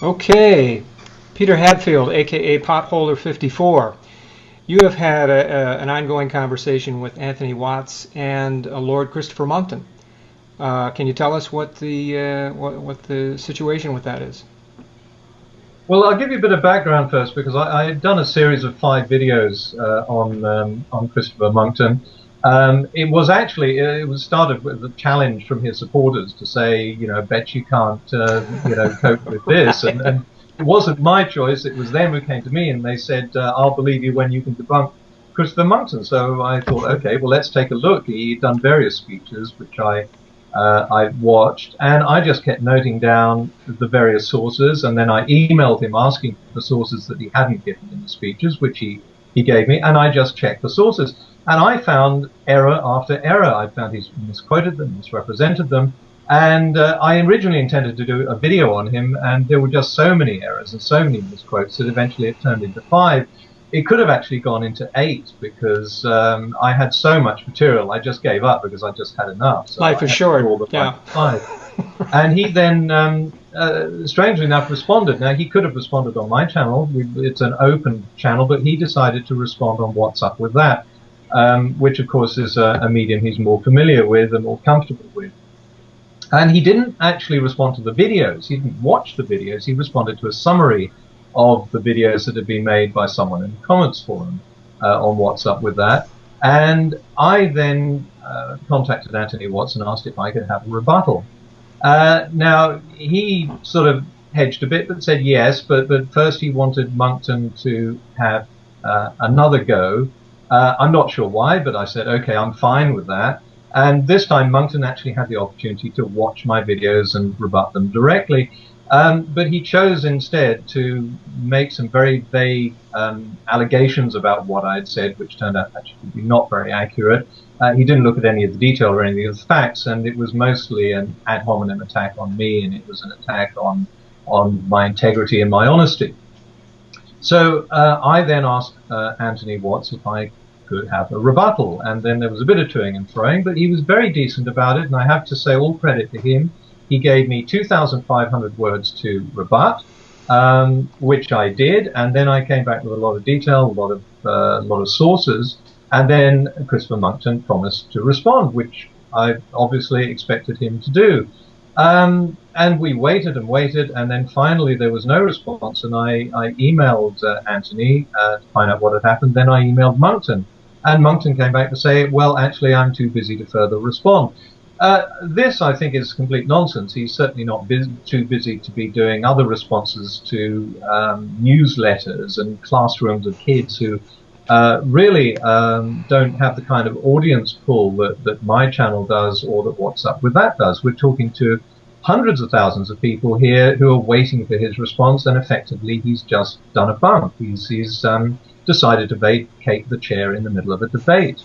Okay, Peter Hadfield, aka Potholer54. You have had an ongoing conversation with Anthony Watts and Lord Christopher Monckton. Can you tell us what the situation with that is? Well, I'll give you a bit of background first because I had done a series of 5 videos on Christopher Monckton. It was started with a challenge from his supporters to say, bet you can't, cope with this, and it wasn't my choice. It was them who came to me and they said, "I'll believe you when you can debunk Christopher Monckton." So I thought, okay, well, let's take a look. He'd done various speeches, which I watched, and I just kept noting down the various sources, and then I emailed him asking for sources that he hadn't given in the speeches, which he gave me, and I just checked the sources. And I found error after error. I found he's misquoted them, misrepresented them, and I originally intended to do a video on him, and there were just so many errors and so many misquotes that eventually it turned into 5. It could have actually gone into 8 because I had so much material. I just gave up because I just had enough. So Life I is had to short. draw the Yeah. 5. And he then, strangely enough, responded. Now, he could have responded on my channel. It's an open channel, but he decided to respond on What's Up with that, which, of course, is a medium he's more familiar with and more comfortable with. And he didn't actually respond to the videos. He didn't watch the videos. He responded to a summary of the videos that had been made by someone in the comments forum on What's Up with that. And I then contacted Anthony Watts and asked if I could have a rebuttal. Now, he sort of hedged a bit, but said yes, but first he wanted Monckton to have another go. I'm not sure why, but I said, okay, I'm fine with that. And this time Monckton actually had the opportunity to watch my videos and rebut them directly. But he chose instead to make some very vague allegations about what I had said, which turned out actually to be not very accurate. He didn't look at any of the detail or any of the facts, and it was mostly an ad hominem attack on me, and it was an attack on my integrity and my honesty. So I then asked Anthony Watts if I could have a rebuttal, and then there was a bit of toing and froing, but he was very decent about it, and I have to say all credit to him. He gave me 2,500 words to rebut, which I did, and then I came back with a lot of detail, a lot of sources, and then Christopher Monckton promised to respond, which I obviously expected him to do. And we waited and waited, and then finally there was no response, and I emailed Anthony to find out what had happened. Then I emailed Monckton, and Monckton came back to say, well, actually, I'm too busy to further respond. This, I think, is complete nonsense. He's certainly not too busy to be doing other responses to newsletters and classrooms of kids who really don't have the kind of audience pull that my channel does or that What's Up with that does. We're talking to hundreds of thousands of people here who are waiting for his response, and effectively he's just done a bump. He's decided to vacate the chair in the middle of a debate.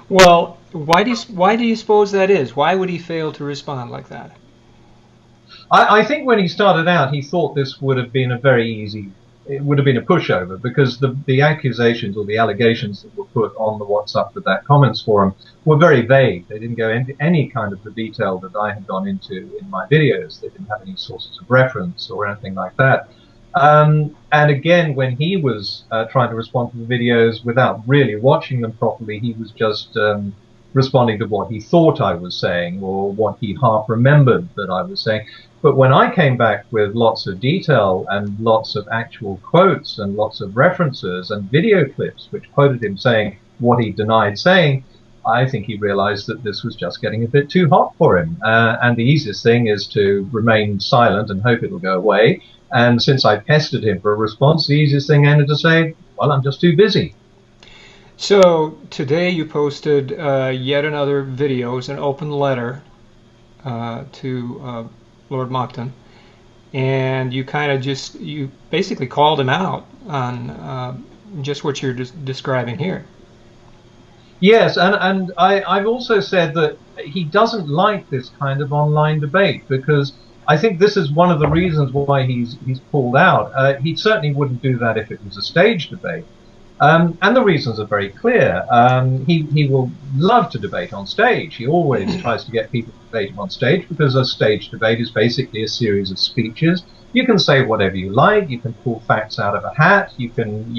Well, why do you suppose that is? Why would he fail to respond like that? I think when he started out, he thought this would have been it would have been a pushover, because the accusations or the allegations that were put on the What's Up with that comments forum were very vague. They didn't go into any kind of the detail that I had gone into in my videos. They didn't have any sources of reference or anything like that. And again, when he was trying to respond to the videos without really watching them properly, he was just responding to what he thought I was saying or what he half remembered that I was saying. But when I came back with lots of detail and lots of actual quotes and lots of references and video clips which quoted him saying what he denied saying, I think he realized that this was just getting a bit too hot for him. And the easiest thing is to remain silent and hope it'll go away. And since I pestered him for a response, the easiest thing ended to say, well, I'm just too busy. So today you posted yet another video. It's an open letter to Lord Monckton, and you you basically called him out on just what you're describing here. Yes, and I've also said that he doesn't like this kind of online debate, because I think this is one of the reasons why he's pulled out. He certainly wouldn't do that if it was a stage debate. And the reasons are very clear. He will love to debate on stage. He always tries to get people to debate him on stage, because a stage debate is basically a series of speeches. You can say whatever you like. You can pull facts out of a hat. You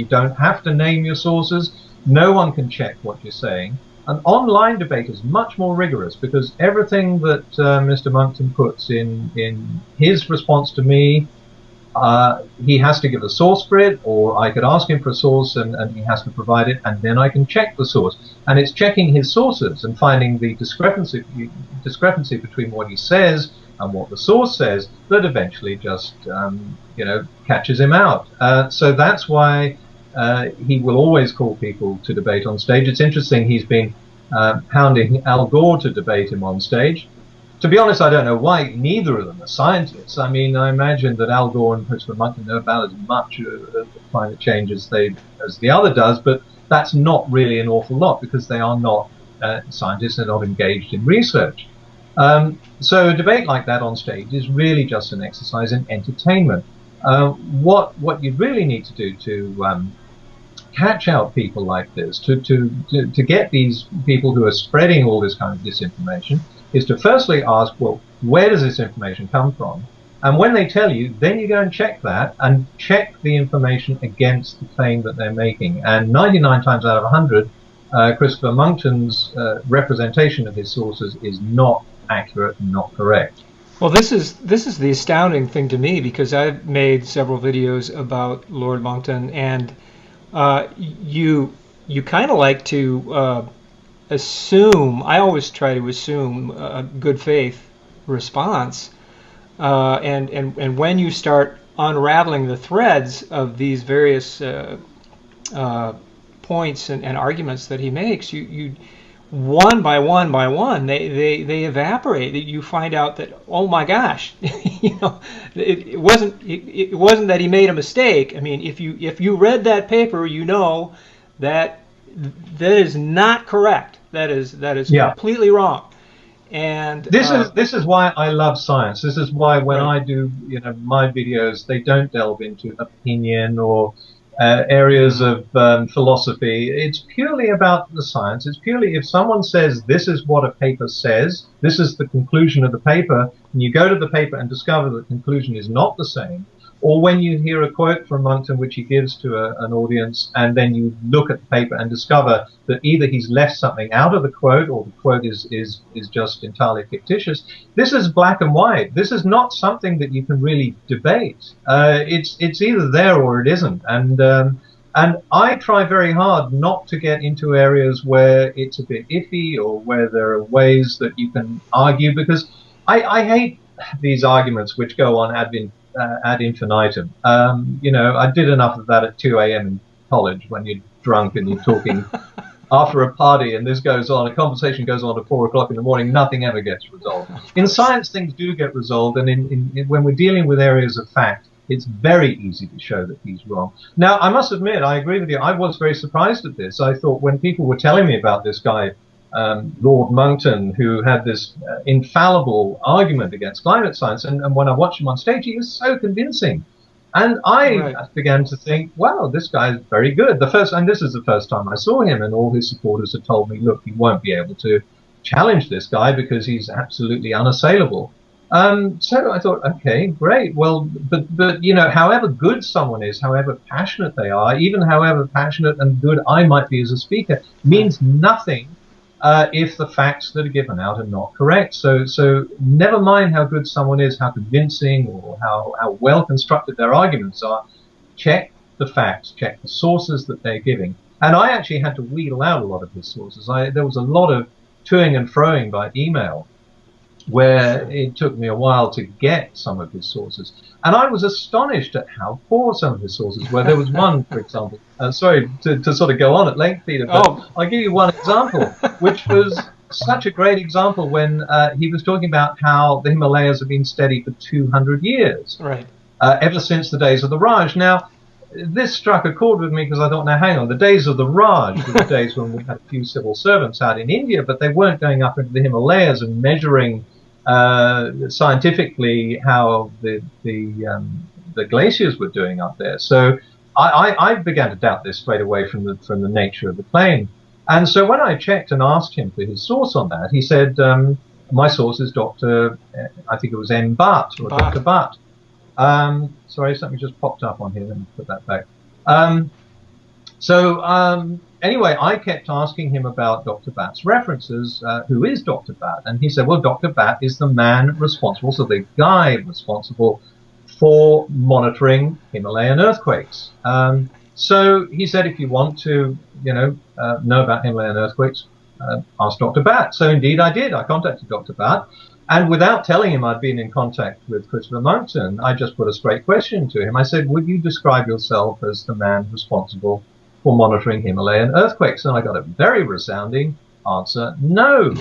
don't have to name your sources. No one can check what you're saying. An online debate is much more rigorous, because everything that Mr. Monckton puts in his response to me, he has to give a source for it, or I could ask him for a source and he has to provide it, and then I can check the source. And it's checking his sources and finding the discrepancy between what he says and what the source says that eventually just catches him out. So that's why he will always call people to debate on stage. It's interesting, he's been hounding Al Gore to debate him on stage. To be honest, I don't know why. Neither of them are scientists. I mean, I imagine that Al Gore and Christopher Monckton know about as much of climate change as the other does, but that's not really an awful lot, because they are not scientists. They're not engaged in research. So a debate like that on stage is really just an exercise in entertainment. What you really need to do to catch out people like this, to get these people who are spreading all this kind of disinformation, is to firstly ask, well, where does this information come from? And when they tell you, then you go and check that, and check the information against the claim that they're making. And 99 times out of 100, Christopher Monckton's representation of his sources is not accurate and not correct. Well, this is the astounding thing to me, because I've made several videos about Lord Monckton, and you kind of like to assume. I always try to assume a good faith response, and when you start unraveling the threads of these various points and arguments that he makes, you one by one they evaporate. You find out that, oh my gosh, it wasn't that he made a mistake. I mean, if you read that paper, you know that is not correct. That is completely wrong. And this is why I love science. This is why when I do my videos, they don't delve into opinion or areas of philosophy. It's purely about the science. It's purely, if someone says this is what a paper says, this is the conclusion of the paper, and you go to the paper and discover that the conclusion is not the same, or when you hear a quote from Monckton which he gives to an audience, and then you look at the paper and discover that either he's left something out of the quote, or the quote is just entirely fictitious. This is black and white. This is not something that you can really debate. It's either there or it isn't. And I try very hard not to get into areas where it's a bit iffy, or where there are ways that you can argue, because I hate these arguments which go on ad infinitum. I did enough of that at 2 a.m. in college, when you're drunk and you're talking after a party, and this goes on, a conversation goes on to 4 o'clock in the morning, nothing ever gets resolved. In science, things do get resolved, and when we're dealing with areas of fact, it's very easy to show that he's wrong. Now, I must admit, I agree with you, I was very surprised at this. I thought, when people were telling me about this guy, Lord Monckton, who had this infallible argument against climate science, and when I watched him on stage, he was so convincing. And I began to think, wow, this guy is very good. And this is the first time I saw him, and all his supporters had told me, look, you won't be able to challenge this guy because he's absolutely unassailable. So I thought, okay, great. Well, but however good someone is, however passionate they are, even however passionate and good I might be as a speaker, means nothing if the facts that are given out are not correct. So never mind how good someone is, how convincing, or how well constructed their arguments are. Check the facts, check the sources that they're giving. And I actually had to wheedle out a lot of his sources. There was a lot of toing and froing by email, where it took me a while to get some of his sources. And I was astonished at how poor some of his sources were. There was one, for example, sorry to sort of go on at length, Peter, but I'll give you one example, which was such a great example, when he was talking about how the Himalayas have been steady for 200 years, ever since the days of the Raj. Now, this struck a chord with me, because I thought, now hang on, the days of the Raj were the days when we had a few civil servants out in India, but they weren't going up into the Himalayas and measuring scientifically how the glaciers were doing up there. So I began to doubt this straight away from the nature of the claim. And so when I checked and asked him for his source on that, he said, my source is Dr. I think it was N. Butt, or Dr. Butt. Sorry, something just popped up on here. Let me put that back. Anyway, I kept asking him about Dr. Batt's references. Who is Dr. Batt? And he said, well, Dr. Batt is the man responsible, so the guy responsible for monitoring Himalayan earthquakes. So he said, if you want to, know about Himalayan earthquakes, ask Dr. Batt. So indeed I did. I contacted Dr. Batt. And without telling him I'd been in contact with Christopher Monckton, I just put a straight question to him. I said, would you describe yourself as the man responsible for monitoring Himalayan earthquakes? And I got a very resounding answer, no.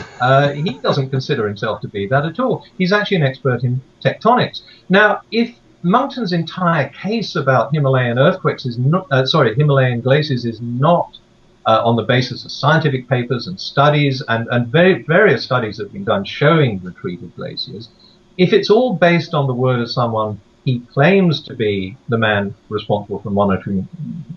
He doesn't consider himself to be that at all. He's actually an expert in tectonics. Now, if Monckton's entire case about Himalayan earthquakes is not, Himalayan glaciers is not on the basis of scientific papers and studies and various studies that have been done showing retreat of glaciers, if it's all based on the word of someone he claims to be the man responsible for monitoring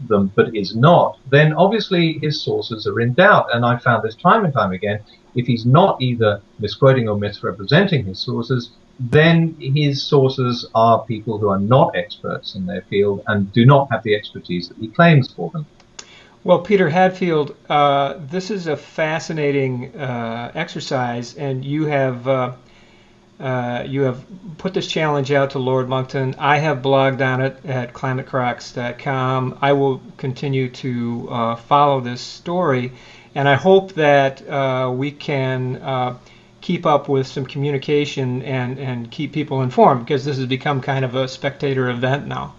them but is not, then obviously his sources are in doubt. And I found this time and time again, if he's not either misquoting or misrepresenting his sources, then his sources are people who are not experts in their field and do not have the expertise that he claims for them. Well, Peter Hadfield, this is a fascinating exercise, and you have put this challenge out to Lord Monckton. I have blogged on it at climatecrocks.com. I will continue to follow this story, and I hope that we can keep up with some communication and keep people informed, because this has become kind of a spectator event now.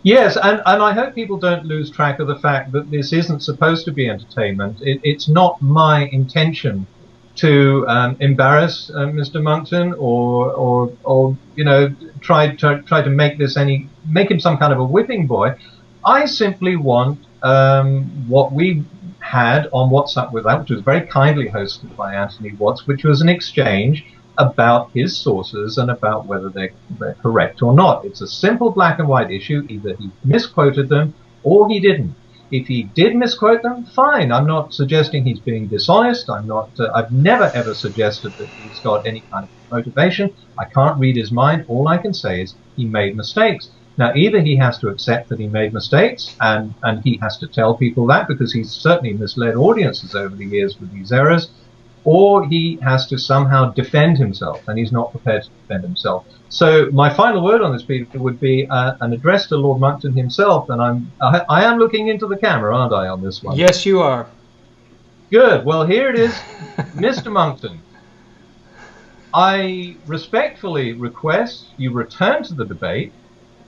Yes, and I hope people don't lose track of the fact that this isn't supposed to be entertainment. It's not my intention to embarrass Mr. Monckton or try to make him some kind of a whipping boy. I simply want what we had on What's Up With That, which was very kindly hosted by Anthony Watts, which was an exchange about his sources and about whether they're correct or not. It's a simple black and white issue. Either he misquoted them or he didn't. If he did misquote them, fine. I'm not suggesting he's being dishonest. I've never ever suggested that he's got any kind of motivation. I can't read his mind. All I can say is he made mistakes. Now, either he has to accept that he made mistakes and he has to tell people that, because he's certainly misled audiences over the years with these errors, or he has to somehow defend himself, and he's not prepared to defend himself. So my final word on this, Peter, would be an address to Lord Monckton himself, and I am looking into the camera, aren't I, on this one? Yes, you are. Good. Well, here it is. Mr. Monckton, I respectfully request you return to the debate.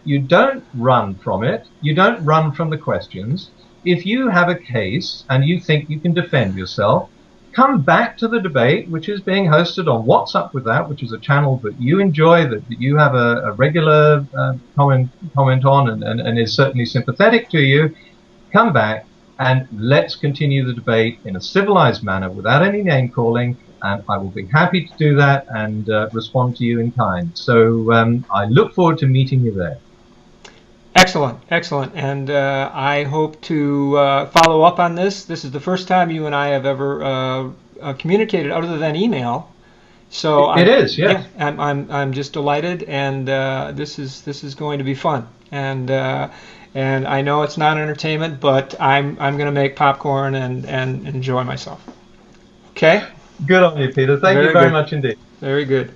You don't run from it. You don't run from the questions. If you have a case and you think you can defend yourself, come back to the debate, which is being hosted on What's Up With That, which is a channel that you enjoy, that you have a regular comment on and is certainly sympathetic to you. Come back and let's continue the debate in a civilized manner without any name calling, and I will be happy to do that and respond to you in kind. So I look forward to meeting you there. Excellent, excellent, and I hope to follow up on this. This is the first time you and I have ever communicated other than email. So it is, yes. Yeah, I'm just delighted, and this is going to be fun. And I know it's not entertainment, but I'm going to make popcorn and enjoy myself. Okay. Good on you, Peter. Thank you very much indeed. Very good.